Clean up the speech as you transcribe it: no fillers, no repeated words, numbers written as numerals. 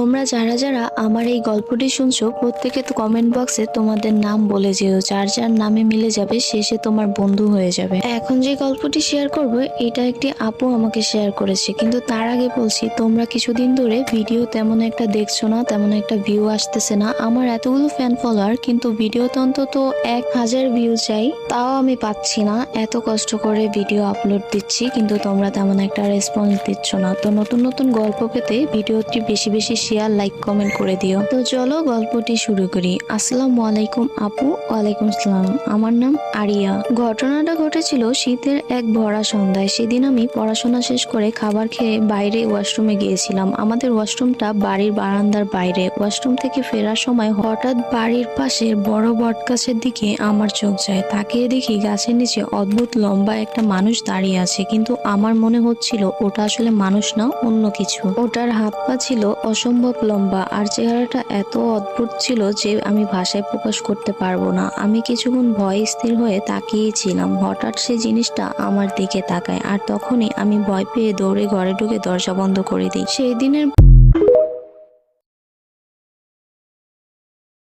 তোমরা যারা যারা আমার এই গল্পটি শুনছো প্রত্যেকে তো কমেন্ট বক্সে তোমাদের নাম বলে যেও, যার যার নামে মিলে যাবে শেষে তোমার বন্ধু হয়ে যাবে। এখন যে গল্পটি শেয়ার করব এটা একটি আপু আমাকে শেয়ার করেছে, কিন্তু তার আগে বলছি তোমরা কিছুদিন ধরে ভিডিও তেমন একটা দেখছো না, তেমন একটা ভিউ আসতেছে না। আমার এতগুলো ফ্যান ফলোয়ার, কিন্তু ভিডিওতে অন্তত 1000 ভিউ চাই, তাও আমি পাচ্ছি না। এত কষ্ট করে ভিডিও আপলোড দিচ্ছি কিন্তু তোমরা তেমন একটা রেসপন্স দিচ্ছ না। তো নতুন নতুন গল্প পেতে ভিডিওটি বেশি বেশি শেয়ার, লাইক, কমেন্ট করে দিও। তো চলো গল্পটি শুরু করি। আসসালামু আলাইকুম আপু। ওয়ালাইকুম আসসালাম। আমার নাম আরিয়া। ঘটনাটা ঘটেছিল শীতের এক ভরা সন্ধ্যায়। সেদিন আমি পড়াশোনা শেষ করে খাবার খেয়ে বাইরে ওয়াশরুমে গিয়েছিলাম। আমাদের ওয়াশরুমটা বাড়ির বারান্দার বাইরে। ওয়াশরুম থেকে ফেরার সময় হঠাৎ বাড়ির পাশে বড় বটগাছের দিকে আমার চোখ যায়। তাকিয়ে দেখি গাছের নিচে অদ্ভুত লম্বা একটা মানুষ দাঁড়িয়ে আছে, কিন্তু আমার মনে হচ্ছিল ওটা আসলে মানুষ না, অন্য কিছু। ওটার হাত পা ছিল অসম্ভব লম্বা আর চেহারাটা এত অদ্ভুত ছিল যে আমি ভাষায় প্রকাশ করতে পারবো না। আমি কিছুক্ষণ ভয়ে স্থির হয়ে তাকিয়েছিলাম। হঠাৎ সেই জিনিসটা আমার দিকে তাকায় আর তখনই আমি ভয় পেয়ে দৌড়ে ঘরে ঢুকে দরজা বন্ধ করে দিই। সেই দিনের